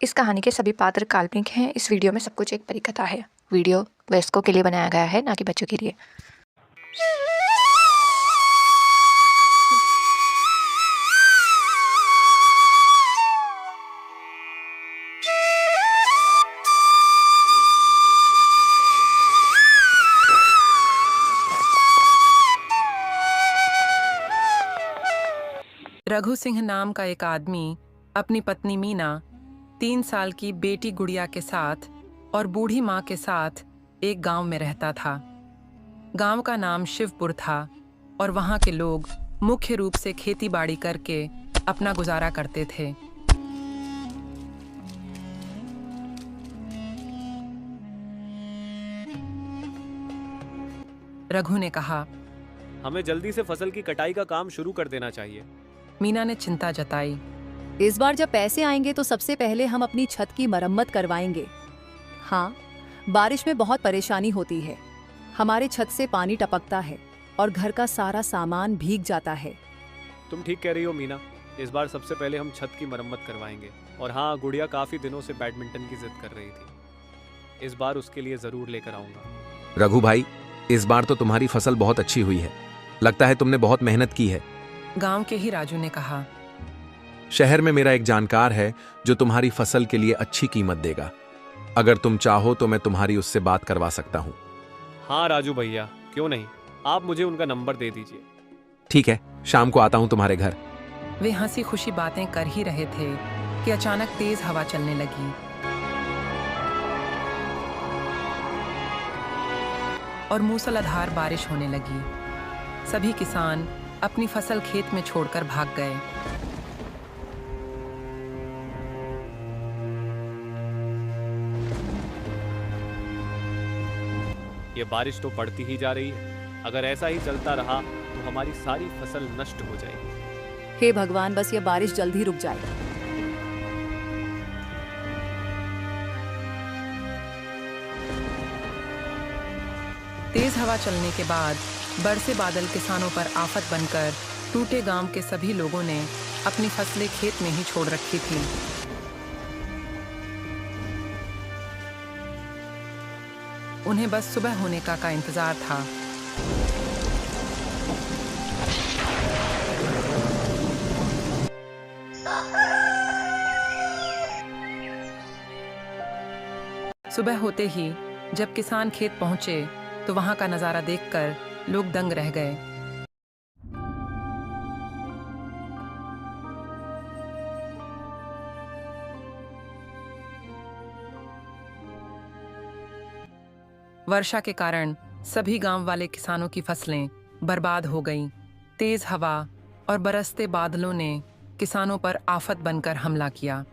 इस कहानी के सभी पात्र काल्पनिक हैं। इस वीडियो में सब कुछ एक परिकथा है। वीडियो वयस्कों के लिए बनाया गया है, ना कि बच्चों के लिए। रघु सिंह नाम का एक आदमी अपनी पत्नी मीना, 3 साल की बेटी गुड़िया के साथ और बूढ़ी माँ के साथ एक गांव में रहता था। गांव का नाम शिवपुर था और वहां के लोग मुख्य रूप से खेती बाड़ी करके अपना गुजारा करते थे। रघु ने कहा, हमें जल्दी से फसल की कटाई का काम शुरू कर देना चाहिए। मीना ने चिंता जताई। इस बार जब पैसे आएंगे तो सबसे पहले हम अपनी छत की मरम्मत करवाएंगे। हाँ, बारिश में बहुत परेशानी होती है। हमारे छत से पानी टपकता है और घर का सारा सामान भीग जाता है। तुम ठीक कह रही हो मीना, इस बार सबसे पहले हम छत की मरम्मत करवाएंगे। और हाँ, गुड़िया काफी दिनों से बैडमिंटन की जिद कर रही थी। इस बार उसके लिए जरूर लेकर आऊंगा। रघु भाई, इस बार तो तुम्हारी फसल बहुत अच्छी हुई है। लगता है तुमने बहुत मेहनत की है। गांव के ही राजू ने कहा। शहर में मेरा एक जानकार है जो तुम्हारी फसल के लिए अच्छी कीमत देगा। अगर तुम चाहो तो मैं तुम्हारी उससे बात करवा सकता हूँ। हाँ राजू भैया, क्यों नहीं, आप मुझे उनका नंबर दे दीजिए। ठीक है, शाम को आता हूँ तुम्हारे घर। वे हंसी खुशी बातें कर ही रहे थे कि अचानक तेज हवा चलने लगी और मूसलाधार बारिश होने लगी। सभी किसान अपनी फसल खेत में छोड़कर भाग गए। ये बारिश तो पड़ती ही जा रही है। अगर ऐसा ही चलता रहा तो हमारी सारी फसल नष्ट हो जाएगी। हे भगवान, बस ये बारिश जल्दी रुक जाए। तेज हवा चलने के बाद बरसे बादल किसानों पर आफत बनकर टूटे गांव के सभी लोगों ने अपनी फसलें खेत में ही छोड़ रखी थी। उन्हें बस सुबह होने का इंतजार था। सुबह होते ही जब किसान खेत पहुंचे तो वहां का नजारा देखकर लोग दंग रह गए। वर्षा के कारण सभी गांव वाले किसानों की फसलें बर्बाद हो गईं। तेज हवा और बरसते बादलों ने किसानों पर आफत बनकर हमला किया।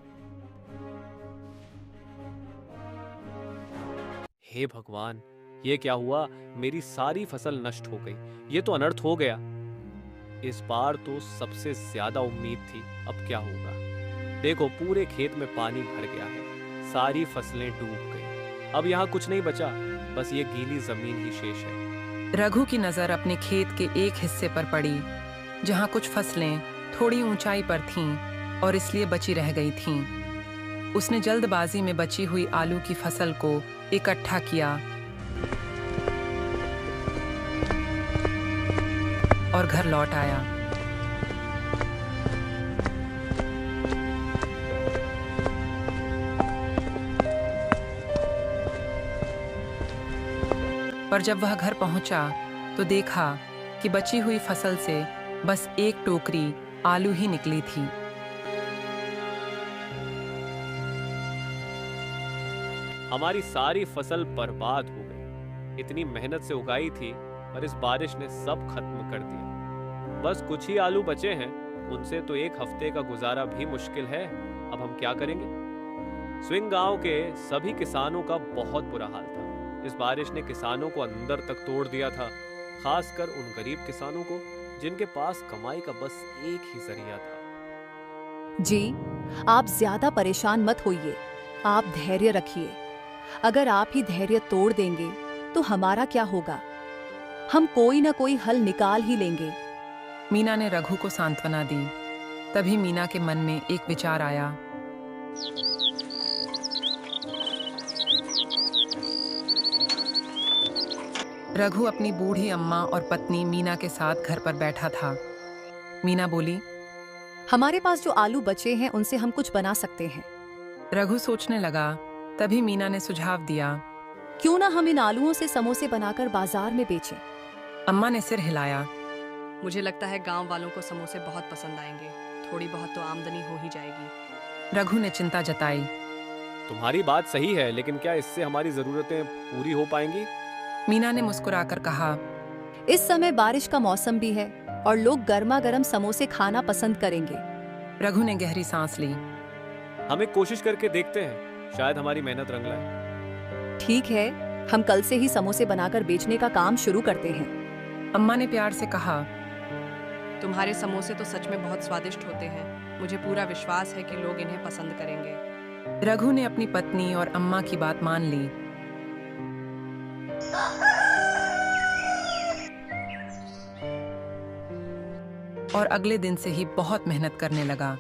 हे भगवान, ये क्या हुआ? मेरी सारी फसल नष्ट हो गई। ये तो अनर्थ हो गया। इस बार तो सबसे ज्यादा उम्मीद थी। अब क्या होगा? देखो, पूरे खेत में पानी भर गया है। सारी फसलें डूब गई। अब यहाँ कुछ नहीं बचा, बस ये गीली जमीन ही शेष है। रघु की नजर अपने खेत के एक हिस्से पर पड़ी जहां कुछ फसलें थोड़ी ऊंचाई पर थीं और इसलिए बची रह गई थीं। उसने जल्दबाजी में बची हुई आलू की फसल को इकट्ठा किया और घर लौट आया। पर जब वह घर पहुंचा तो देखा कि बची हुई फसल से बस एक टोकरी आलू ही निकली थी। हमारी सारी फसल बर्बाद हो गई। इतनी मेहनत से उगाई थी, पर इस बारिश ने सब खत्म कर दिया। बस कुछ ही आलू बचे हैं। उनसे तो एक हफ्ते का गुजारा भी मुश्किल है। अब हम क्या करेंगे? स्विंग गांव के सभी किसानों का बहुत बुरा हाल था। इस बारिश ने किसानों को अंदर तक तोड़ दिया था, खासकर उन गरीब किसानों को जिनके पास कमाई का बस एक ही जरिया था। जी, आप ज्यादा परेशान मत होइए। आप धैर्य रखिए। अगर आप ही धैर्य तोड़ देंगे तो हमारा क्या होगा? हम कोई ना कोई हल निकाल ही लेंगे। मीना ने रघु को सांत्वना दी। तभी मीना के मन में एक विचार आया। रघु अपनी बूढ़ी अम्मा और पत्नी मीना के साथ घर पर बैठा था। मीना बोली, हमारे पास जो आलू बचे हैं उनसे हम कुछ बना सकते हैं। रघु सोचने लगा। तभी मीना ने सुझाव दिया। क्यों ना हम इन आलूओं से समोसे बनाकर बाजार में बेचें। अम्मा ने सिर हिलाया। मुझे लगता है गांव वालों को समोसे बहुत पसंद आएंगे। थोड़ी बहुत तो आमदनी हो ही जाएगी। रघु ने चिंता जताई। तुम्हारी बात सही है, लेकिन क्या इससे हमारी जरूरतें पूरी हो पाएंगी? मीना ने मुस्कुराकर कहा। इस समय बारिश का मौसम भी है और लोग गर्मा गर्म समोसे खाना पसंद करेंगे। रघु ने गहरी सांस ली। हम एक कोशिश करके देखते हैं, शायद हमारी मेहनत रंग लाए। ठीक है, हम कल से ही समोसे बनाकर बेचने का काम शुरू करते हैं। अम्मा ने प्यार से कहा। तुम्हारे समोसे तो सच में बहुत स्वादिष्ट होते हैं। मुझे पूरा विश्वास है कि लोग इन्हें पसंद करेंगे। रघु ने अपनी पत्नी और अम्मा की बात मान ली। और अगले दिन से ही बहुत मेहनत करने लगा।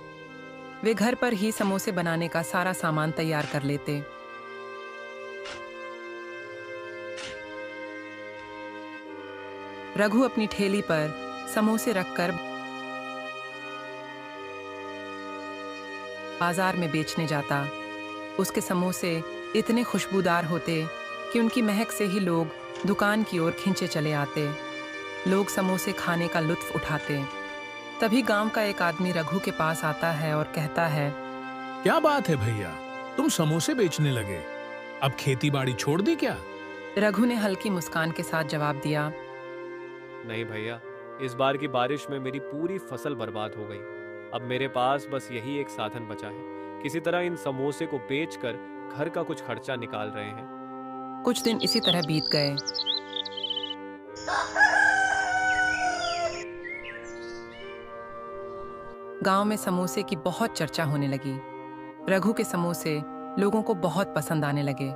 वे घर पर ही समोसे बनाने का सारा सामान तैयार कर लेते। रघु अपनी ठेली पर समोसे रखकर बाजार में बेचने जाता। उसके समोसे इतने खुशबूदार होते कि उनकी महक से ही लोग दुकान की ओर खींचे चले आते। लोग समोसे खाने का लुत्फ उठाते। तभी गांव का एक आदमी रघु के पास आता है और कहता है, क्या बात है भैया, तुम समोसे बेचने लगे? अब खेती बाड़ी छोड़ दी क्या? रघु ने हल्की मुस्कान के साथ जवाब दिया। नहीं भैया, इस बार की बारिश में मेरी पूरी फसल बर्बाद हो गई। अब मेरे पास बस यही एक साधन बचा है। किसी तरह इन समोसे को बेचकर घर का कुछ खर्चा निकाल रहे हैं। कुछ दिन इसी तरह बीत गए। गांव में समोसे की बहुत चर्चा होने लगी। रघु के समोसे लोगों को बहुत पसंद आने लगे।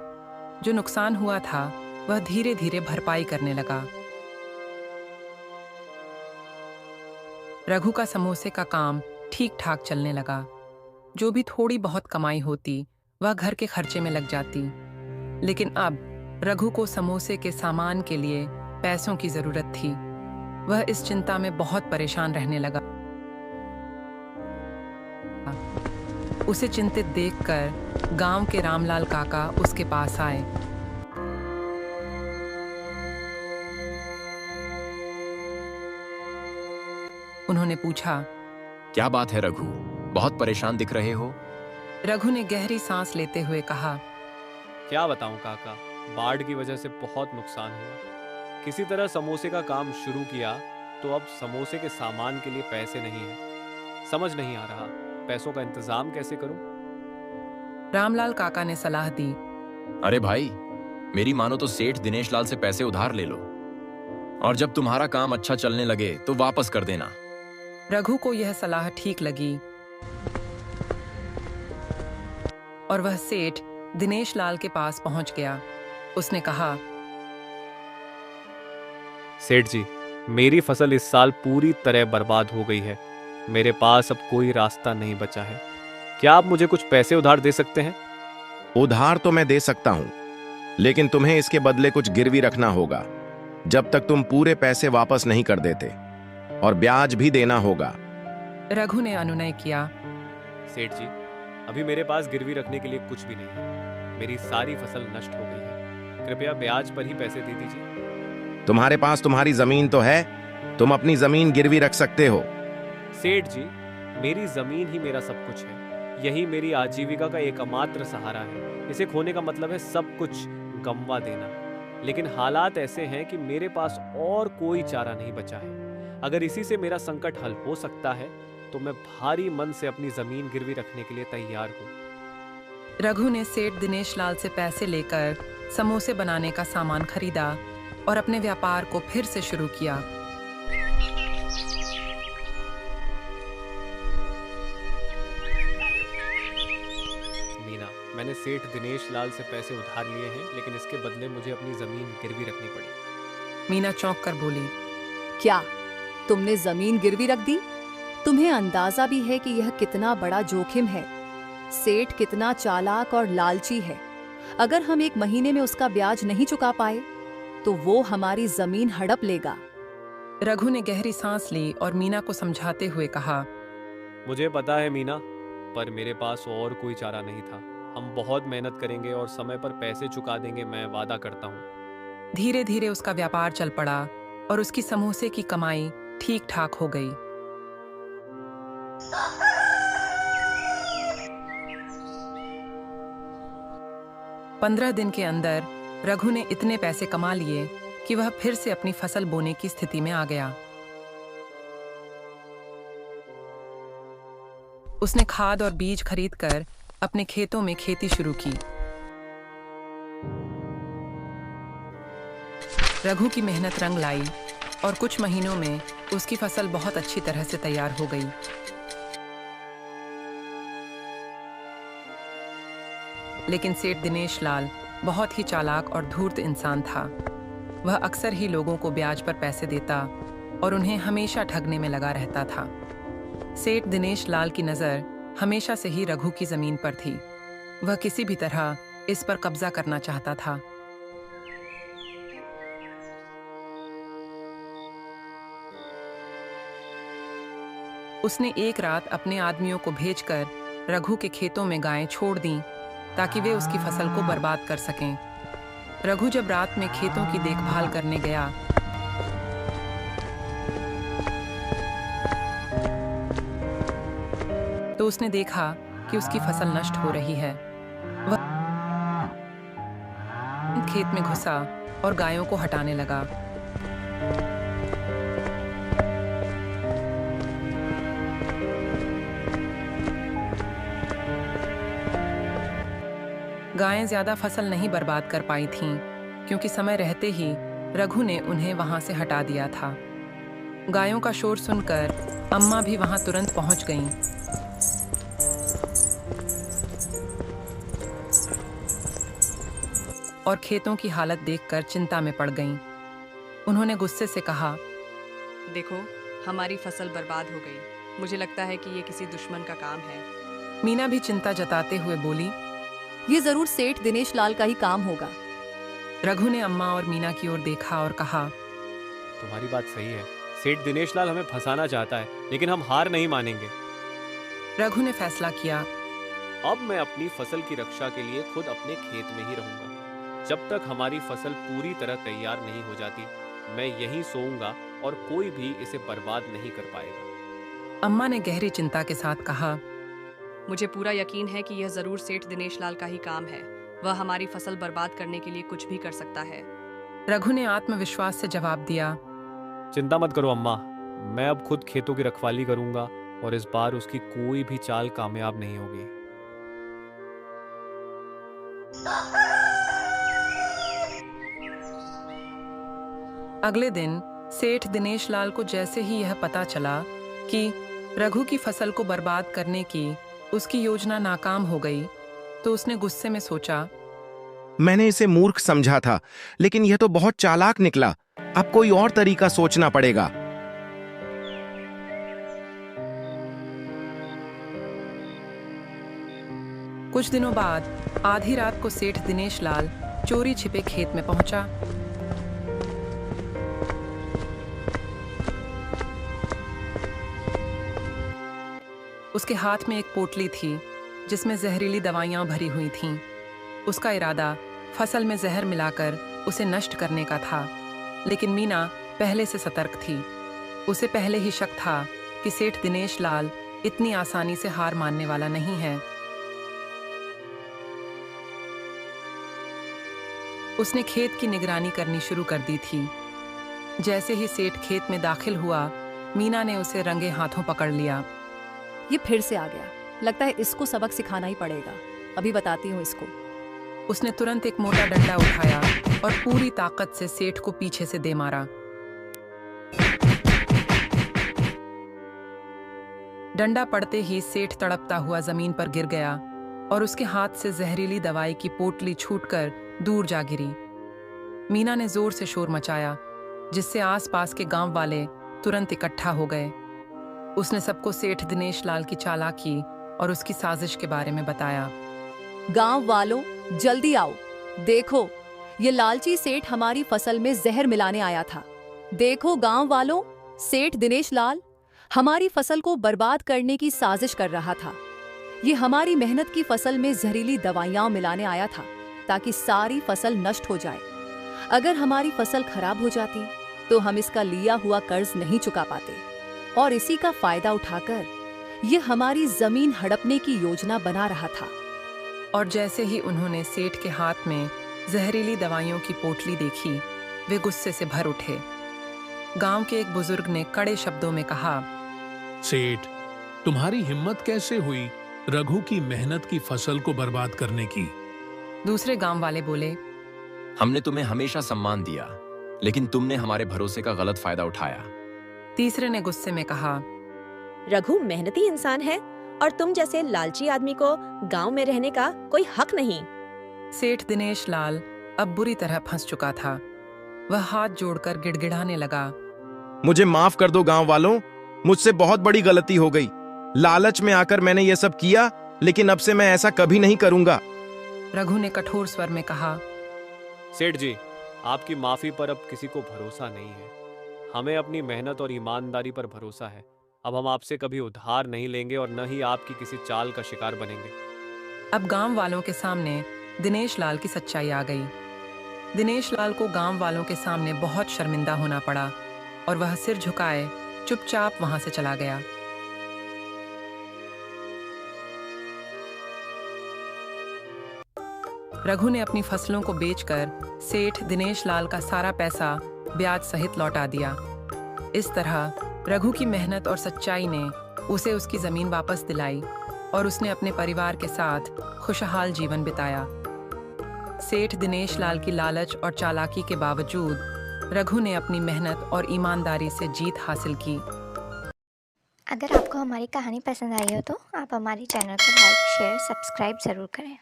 जो नुकसान हुआ था वह धीरे धीरे भरपाई करने लगा। रघु का समोसे का काम ठीक ठाक चलने लगा। जो भी थोड़ी बहुत कमाई होती वह घर के खर्चे में लग जाती। लेकिन अब रघु को समोसे के सामान के लिए पैसों की जरूरत थी। वह इस चिंता में बहुत परेशान रहने लगा। उसे चिंतित देखकर गांव के रामलाल काका उसके पास आए। उन्होंने पूछा, क्या बात है रघु, बहुत परेशान दिख रहे हो? रघु ने गहरी सांस लेते हुए कहा, क्या बताऊं काका, बाढ़ की वजह से बहुत नुकसान हुआ। किसी तरह समोसे का काम शुरू किया तो अब समोसे के सामान के लिए पैसे नहीं है। समझ नहीं आ रहा पैसों का इंतजाम कैसे करूं। रामलाल काका ने सलाह दी। अरे भाई, मेरी मानो तो सेठ दिनेश लाल से पैसे उधार ले लो और जब तुम्हारा काम अच्छा चलने लगे तो वापस कर देना। रघु को यह सलाह ठीक लगी और वह सेठ दिनेश लाल के पास पहुंच गया। उसने कहा, सेठ जी, मेरी फसल इस साल पूरी तरह बर्बाद हो गई है। मेरे पास अब कोई रास्ता नहीं बचा है। क्या आप मुझे कुछ पैसे उधार दे सकते हैं? उधार तो मैं दे सकता हूं, लेकिन तुम्हें इसके बदले कुछ गिरवी रखना होगा जब तक तुम पूरे पैसे वापस नहीं कर देते, और ब्याज भी देना होगा। रघु ने अनुनय किया। सेठ जी, अभी मेरे पास गिरवी रखने के लिए कुछ भी नहीं है। मेरी सारी फसल नष्ट हो गई है। कृपया ब्याज पर ही पैसे दे दीजिए। तुम्हारे पास तुम्हारी जमीन तो है, तुम अपनी जमीन गिरवी रख सकते हो। सेठ जी, मेरी जमीन ही मेरा सब कुछ है। यही मेरी आजीविका का एकमात्र सहारा है। इसे खोने का मतलब है सब कुछ गंवा देना। लेकिन हालात ऐसे हैं कि मेरे पास और कोई चारा नहीं बचा है। अगर इसी से मेरा संकट हल हो सकता है तो मैं भारी मन से अपनी जमीन गिरवी रखने के लिए तैयार हूँ। रघु ने सेठ दिनेश लाल से पैसे लेकर समोसे बनाने का सामान खरीदा और अपने व्यापार को फिर से शुरू किया। मीना, मैंने सेठ दिनेश लाल से पैसे उधार लिए हैं, लेकिन इसके बदले मुझे अपनी जमीन गिरवी रखनी पड़ी। मीना चौंक कर बोली, क्या तुमने जमीन गिरवी रख दी? तुम्हें अंदाजा भी है कि यह कितना बड़ा जोखिम है। सेठ कितना चालाक और लालची है। अगर हम 1 महीने में उसका ब्याज नहीं चुका पाए तो वो हमारी जमीन हड़प लेगा। रघु ने गहरी सांस ली और मीना को समझाते हुए कहा, मुझे पता है मीना, पर मेरे पास और कोई चारा नहीं था। हम बहुत मेहनत करेंगे और समय पर पैसे चुका देंगे, मैं वादा करता हूँ। धीरे धीरे उसका व्यापार चल पड़ा और उसकी समोसे की कमाई ठीक ठाक हो गई। पंद्रह दिन के अंदर रघु ने इतने पैसे कमा लिए कि वह फिर से अपनी फसल बोने की स्थिति में आ गया। उसने खाद और बीज खरीदकर अपने खेतों में खेती शुरू की। रघु की मेहनत रंग लाई और कुछ महीनों में उसकी फसल बहुत अच्छी तरह से तैयार हो गई। लेकिन सेठ दिनेश लाल बहुत ही चालाक और धूर्त इंसान था। वह अक्सर ही लोगों को ब्याज पर पैसे देता और उन्हें हमेशा ठगने में लगा रहता था। सेठ दिनेश लाल की नज़र हमेशा से ही रघु की जमीन पर थी। वह किसी भी तरह इस पर कब्जा करना चाहता था। उसने एक रात अपने आदमियों को भेजकर रघु के खेतों में गायें छोड़ दीं ताकि वे उसकी फसल को बर्बाद कर सकें। रघु जब रात में खेतों की देखभाल करने गया तो उसने देखा कि उसकी फसल नष्ट हो रही है। वह खेत में घुसा और गायों को हटाने लगा। गायें ज्यादा फसल नहीं बर्बाद कर पाई थीं, क्योंकि समय रहते ही रघु ने उन्हें वहां से हटा दिया था। गायों का शोर सुनकर अम्मा भी वहां तुरंत पहुंच गईं। और खेतों की हालत देखकर चिंता में पड़ गईं। उन्होंने गुस्से से कहा, देखो, हमारी फसल बर्बाद हो गई। मुझे लगता है कि ये किसी दुश्मन का काम है। मीना भी चिंता जताते हुए बोली, ये जरूर सेठ दिनेश लाल का ही काम होगा। रघु ने अम्मा और मीना की ओर देखा और कहा, तुम्हारी बात सही है। सेठ दिनेश लाल हमें फंसाना चाहता है, लेकिन हम हार नहीं मानेंगे। रघु ने फैसला किया, अब मैं अपनी फसल की रक्षा के लिए खुद अपने खेत में ही रहूंगा। जब तक हमारी फसल पूरी तरह तैयार नहीं हो जाती, मैं यहीं सोऊंगा और कोई भी इसे बर्बाद नहीं कर पाएगा। अम्मा ने गहरी चिंता के साथ कहा, मुझे पूरा यकीन है कि यह जरूर सेठ दिनेश लाल का ही काम है। वह हमारी फसल बर्बाद करने के लिए कुछ भी कर सकता है। रघु ने आत्मविश्वास से जवाब दिया, चिंता मत करो अम्मा, मैं अब खुद खेतों की रखवाली करूंगा और इस बार उसकी कोई भी चाल कामयाब नहीं होगी। अगले दिन सेठ दिनेश लाल को जैसे ही यह पता चला कि रघु की फसल को बर्बाद करने की उसकी योजना नाकाम हो गई, तो उसने गुस्से में सोचा, मैंने इसे मूर्ख समझा था, लेकिन यह तो बहुत चालाक निकला। अब कोई और तरीका सोचना पड़ेगा। कुछ दिनों बाद आधी रात को सेठ दिनेश लाल चोरी छिपे खेत में पहुंचा। उसके हाथ में एक पोटली थी जिसमें जहरीली दवाइयां भरी हुई थीं। उसका इरादा फसल में जहर मिलाकर उसे नष्ट करने का था, लेकिन मीना पहले से सतर्क थी। उसे पहले ही शक था कि सेठ दिनेश लाल इतनी आसानी से हार मानने वाला नहीं है। उसने खेत की निगरानी करनी शुरू कर दी थी। जैसे ही सेठ खेत में दाखिल हुआ, मीना ने उसे रंगे हाथों पकड़ लिया। ये फिर से आ गया। लगता है इसको सबक सिखाना ही पड़ेगा। अभी बताती हूँ इसको। उसने तुरंत एक मोटा डंडा उठाया और पूरी ताकत से सेठ को पीछे से दे मारा। डंडा पड़ते ही सेठ तड़पता हुआ जमीन पर गिर गया और उसके हाथ से जहरीली दवाई की पोटली छूटकर दूर जा गिरी। मीना ने जोर से शोर मचाया, जिससे आसपास के गांव वाले तुरंत इकट्ठा हो गए। उसने सबको सेठ दिनेश लाल की चालाकी और उसकी साजिश के बारे में बताया। गांव वालों, जल्दी आओ, देखो ये लालची सेठ हमारी फसल में जहर मिलाने आया था। देखो गांव वालों, सेठ दिनेश लाल हमारी फसल को बर्बाद करने की साजिश कर रहा था। ये हमारी मेहनत की फसल में जहरीली दवाइयां मिलाने आया था ताकि सारी फसल नष्ट हो जाए। अगर हमारी फसल खराब हो जाती तो हम इसका लिया हुआ कर्ज नहीं चुका पाते और इसी का फायदा उठाकर ये हमारी जमीन हड़पने की योजना बना रहा था। और जैसे ही उन्होंने सेठ के हाथ में जहरीली दवाइयों की पोटली देखी, वे गुस्से से भर उठे। गांव के एक बुजुर्ग ने कड़े शब्दों में कहा, सेठ, तुम्हारी हिम्मत कैसे हुई रघु की मेहनत की फसल को बर्बाद करने की? दूसरे गांव वाले बोले, हमने तुम्हें हमेशा सम्मान दिया, लेकिन तुमने हमारे भरोसे का गलत फायदा उठाया। तीसरे ने गुस्से में कहा, रघु मेहनती इंसान है और तुम जैसे लालची आदमी को गांव में रहने का कोई हक नहीं। सेठ दिनेश लाल अब बुरी तरह फंस चुका था। वह हाथ जोड़कर गिड़गिड़ाने लगा, मुझे माफ कर दो गांव वालों, मुझसे बहुत बड़ी गलती हो गई। लालच में आकर मैंने ये सब किया, लेकिन अब से मैं ऐसा कभी नहीं करूंगा। रघु ने कठोर स्वर में कहा, सेठ जी, आपकी माफी पर अब किसी को भरोसा नहीं है। हमें अपनी मेहनत और ईमानदारी पर भरोसा है। अब हम आपसे कभी उधार नहीं लेंगे और न ही आपकी किसी चाल का शिकार बनेंगे। अब गांव वालों के सामने दिनेश लाल की सच्चाई आ गई। दिनेश लाल को गांव वालों के सामने बहुत शर्मिंदा होना पड़ा और वह सिर झुकाए चुपचाप वहां से चला गया। रघु ने अपनी फसलों को बेचकर सेठ दिनेश लाल का सारा पैसा ब्याज सहित लौटा दिया। इस तरह रघु की मेहनत और सच्चाई ने उसे उसकी जमीन वापस दिलाई और उसने अपने परिवार के साथ खुशहाल जीवन बिताया। सेठ दिनेश लाल की लालच और चालाकी के बावजूद रघु ने अपनी मेहनत और ईमानदारी से जीत हासिल की। अगर आपको हमारी कहानी पसंद आई हो तो आप हमारे चैनल को लाइक, शेयर, सब्सक्राइब ज़रूर करें।